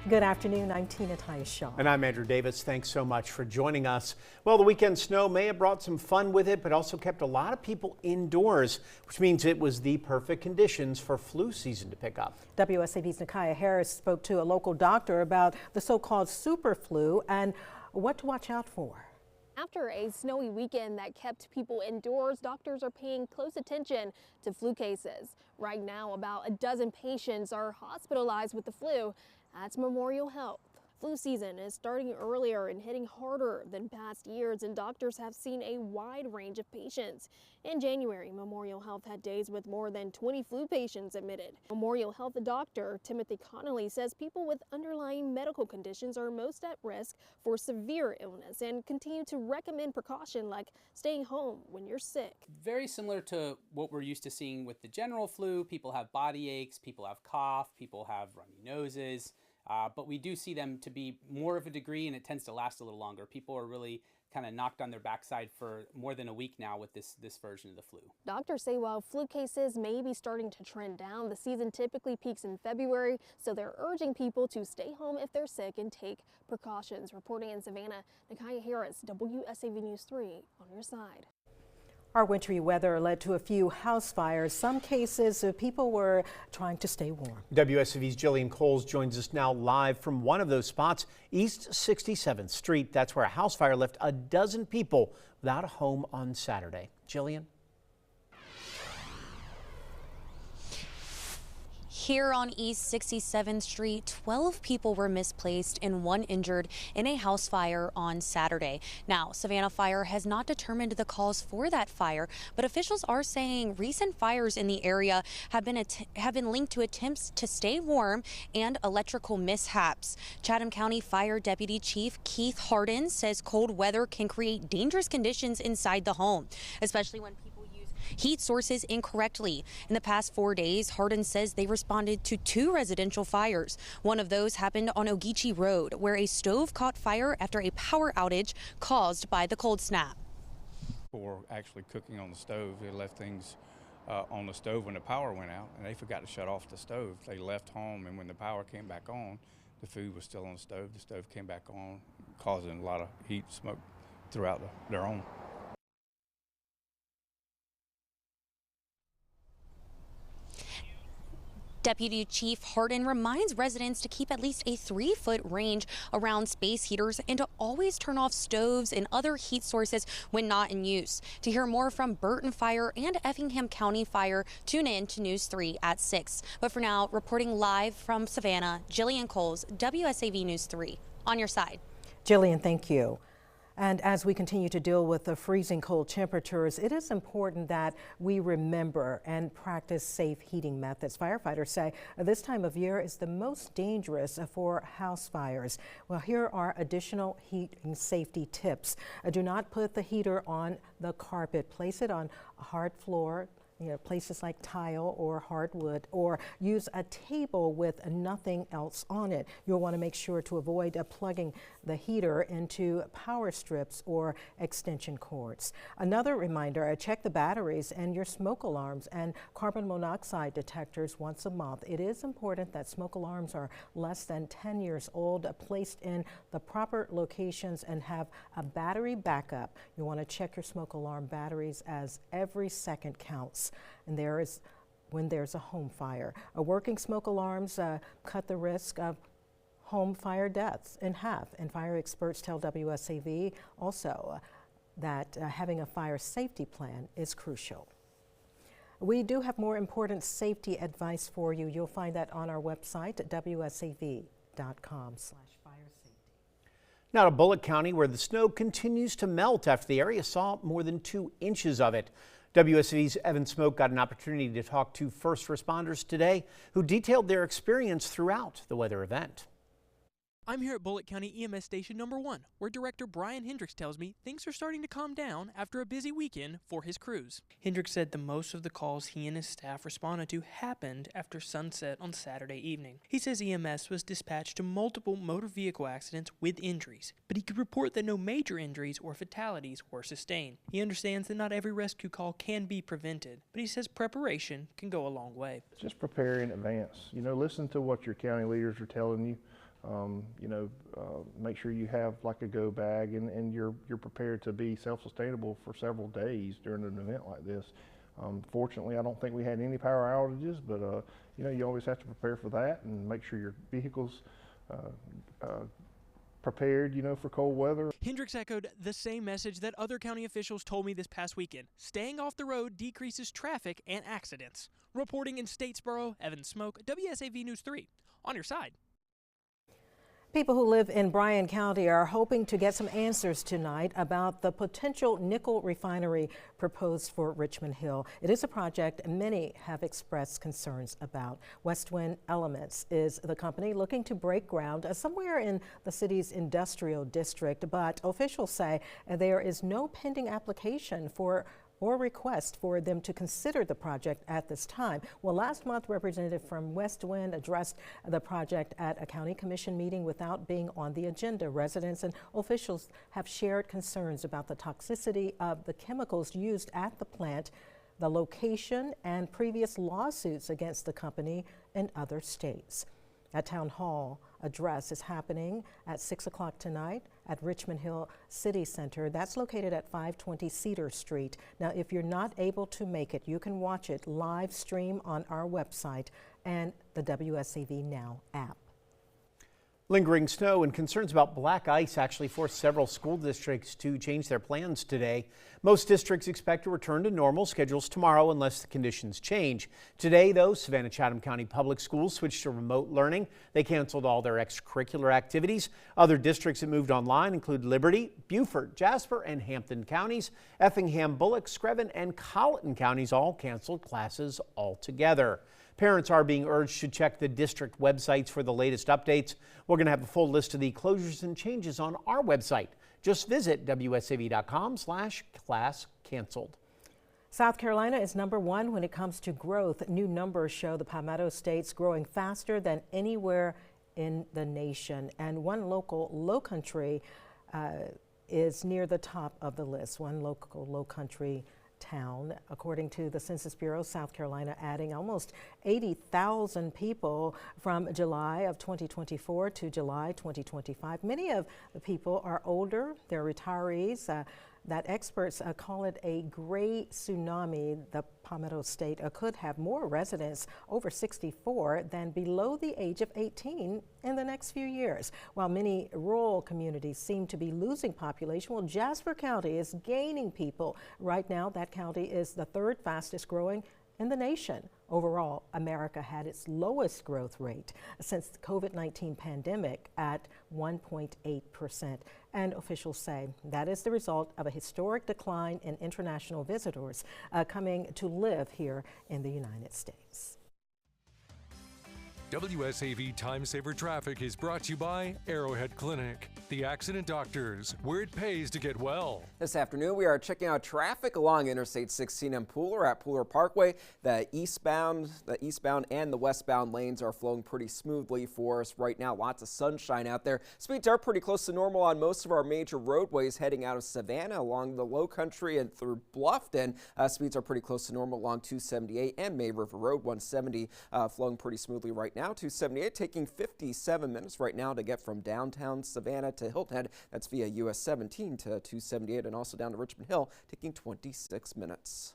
Good afternoon. I'm Tina Tyus-Shaw. And I'm Andrew Davis. Thanks so much for joining us. Well, the weekend snow may have brought some fun with it, but also kept a lot of people indoors, which means it was the perfect conditions for flu season to pick up. WSAV's Nakaya Harris spoke to a local doctor about the so-called super flu and what to watch out for. After a snowy weekend that kept people indoors, doctors are paying close attention to flu cases. Right now, about a dozen patients are hospitalized with the flu. That's Memorial Health. Flu season is starting earlier and hitting harder than past years, and doctors have seen a wide range of patients. In January, Memorial Health had days with more than 20 flu patients admitted. Memorial Health doctor Timothy Connolly says people with underlying medical conditions are most at risk for severe illness and continue to recommend precaution like staying home when you're sick. Very similar to what we're used to seeing with the general flu. People have body aches, people have cough, people have runny noses. But we do see them to be more of a degree, and it tends to last a little longer. People are really kind of knocked on their backside for more than a week now with this version of the flu. Doctors say while flu cases may be starting to trend down, the season typically peaks in February, so they're urging people to stay home if they're sick and take precautions. Reporting in Savannah, Nakaya Harris, WSAV News 3 on your side. Our wintry weather led to a few house fires. Some cases, people were trying to stay warm. WSAV's Jillian Coles joins us now live from one of those spots, East 67th Street. That's where a house fire left a dozen people without a home on Saturday. Jillian? Here on East 67th Street, 12 people were misplaced and 1 injured in a house fire on Saturday. Now, Savannah Fire has not determined the cause for that fire, but officials are saying recent fires in the area have been linked to attempts to stay warm and electrical mishaps. Chatham County Fire Deputy Chief Keith Hardin says cold weather can create dangerous conditions inside the home, especially when people heat sources incorrectly. In the past 4 days, Hardin says they responded to 2 residential fires. One of those happened on Ogeechee Road, where a stove caught fire after a power outage caused by the cold snap. People were actually cooking on the stove. They left things on the stove when the power went out, and they forgot to shut off the stove. They left home, and when the power came back on, the food was still on the stove. The stove came back on, causing a lot of heat, smoke throughout their home. Deputy Chief Hardin reminds residents to keep at least a 3-foot range around space heaters and to always turn off stoves and other heat sources when not in use. To hear more from Burton Fire and Effingham County Fire, tune in to News 3 at 6. But for now, reporting live from Savannah, Jillian Coles, WSAV News 3. On your side. Jillian, thank you. And as we continue to deal with the freezing cold temperatures, it is important that we remember and practice safe heating methods. Firefighters say this time of year is the most dangerous for house fires. Well, here are additional heating safety tips. Do not put the heater on the carpet. Place it on a hard floor, places like tile or hardwood, or use a table with nothing else on it. You'll want to make sure to avoid plugging the heater into power strips or extension cords. Another reminder, check the batteries and your smoke alarms and carbon monoxide detectors once a month. It is important that smoke alarms are less than 10 years old, placed in the proper locations, and have a battery backup. You want to check your smoke alarm batteries, as every second counts. And when there's a home fire. Working smoke alarms cut the risk of home fire deaths in half. And fire experts tell WSAV also that having a fire safety plan is crucial. We do have more important safety advice for you. You'll find that on our website at wsav.com/firesafety. Now to Bullitt County, where the snow continues to melt after the area saw more than 2 inches of it. WSAV's Evan Smoke got an opportunity to talk to first responders today who detailed their experience throughout the weather event. I'm here at Bullitt County EMS Station Number 1, where Director Brian Hendricks tells me things are starting to calm down after a busy weekend for his crews. Hendricks said the most of the calls he and his staff responded to happened after sunset on Saturday evening. He says EMS was dispatched to multiple motor vehicle accidents with injuries, but he could report that no major injuries or fatalities were sustained. He understands that not every rescue call can be prevented, but he says preparation can go a long way. Just prepare in advance. Listen to what your county leaders are telling you. Make sure you have like a go bag and you're prepared to be self-sustainable for several days during an event like this. Fortunately, I don't think we had any power outages, but you always have to prepare for that and make sure your vehicle's prepared, for cold weather. Hendricks echoed the same message that other county officials told me this past weekend. Staying off the road decreases traffic and accidents. Reporting in Statesboro, Evan Smoke, WSAV News 3. On your side. People who live in Bryan County are hoping to get some answers tonight about the potential nickel refinery proposed for Richmond Hill. It is a project many have expressed concerns about. Westwind Elements is the company looking to break ground somewhere in the city's industrial district, but officials say there is no pending application or request for them to consider the project at this time. Well, last month, representative from Westwind addressed the project at a county commission meeting without being on the agenda. Residents and officials have shared concerns about the toxicity of the chemicals used at the plant, the location, and previous lawsuits against the company in other states. A town hall address is happening at 6 o'clock tonight at Richmond Hill City Center. That's located at 520 Cedar Street. Now, if you're not able to make it, you can watch it live stream on our website and the WSAV Now app. Lingering snow and concerns about black ice actually forced several school districts to change their plans today. Most districts expect to return to normal schedules tomorrow unless the conditions change. Today, though, Savannah-Chatham County Public Schools switched to remote learning. They canceled all their extracurricular activities. Other districts that moved online include Liberty, Beaufort, Jasper, and Hampton counties. Effingham, Bullock, Screven, and Colleton counties all canceled classes altogether. Parents are being urged to check the district websites for the latest updates. We're going to have a full list of the closures and changes on our website. Just visit wsav.com/class canceled. South Carolina is #1 when it comes to growth. New numbers show the Palmetto State's growing faster than anywhere in the nation. And one local low country is near the top of the list. One local low country town, according to the Census Bureau, South Carolina adding almost 80,000 people from July of 2024 to July 2025. Many of the people are older, they're retirees. That experts call it a gray tsunami. The Palmetto State could have more residents over 64 than below the age of 18 in the next few years. While many rural communities seem to be losing population, well, Jasper County is gaining people. Right now, that county is the third fastest growing in the nation. Overall, America had its lowest growth rate since the COVID-19 pandemic at 1.8%. And officials say that is the result of a historic decline in international visitors coming to live here in the United States. WSAV Time Saver Traffic is brought to you by Arrowhead Clinic, the accident doctors, where it pays to get well. This afternoon, we are checking out traffic along Interstate 16 and Pooler at Pooler Parkway. The eastbound and the westbound lanes are flowing pretty smoothly for us right now. Lots of sunshine out there. Speeds are pretty close to normal on most of our major roadways heading out of Savannah along the Low Country and through Bluffton. Speeds are pretty close to normal along 278 and May River Road 170 flowing pretty smoothly right now. 278 taking 57 minutes right now to get from downtown Savannah to Hilton Head. That's via US 17 to 278 and also down to Richmond Hill taking 26 minutes.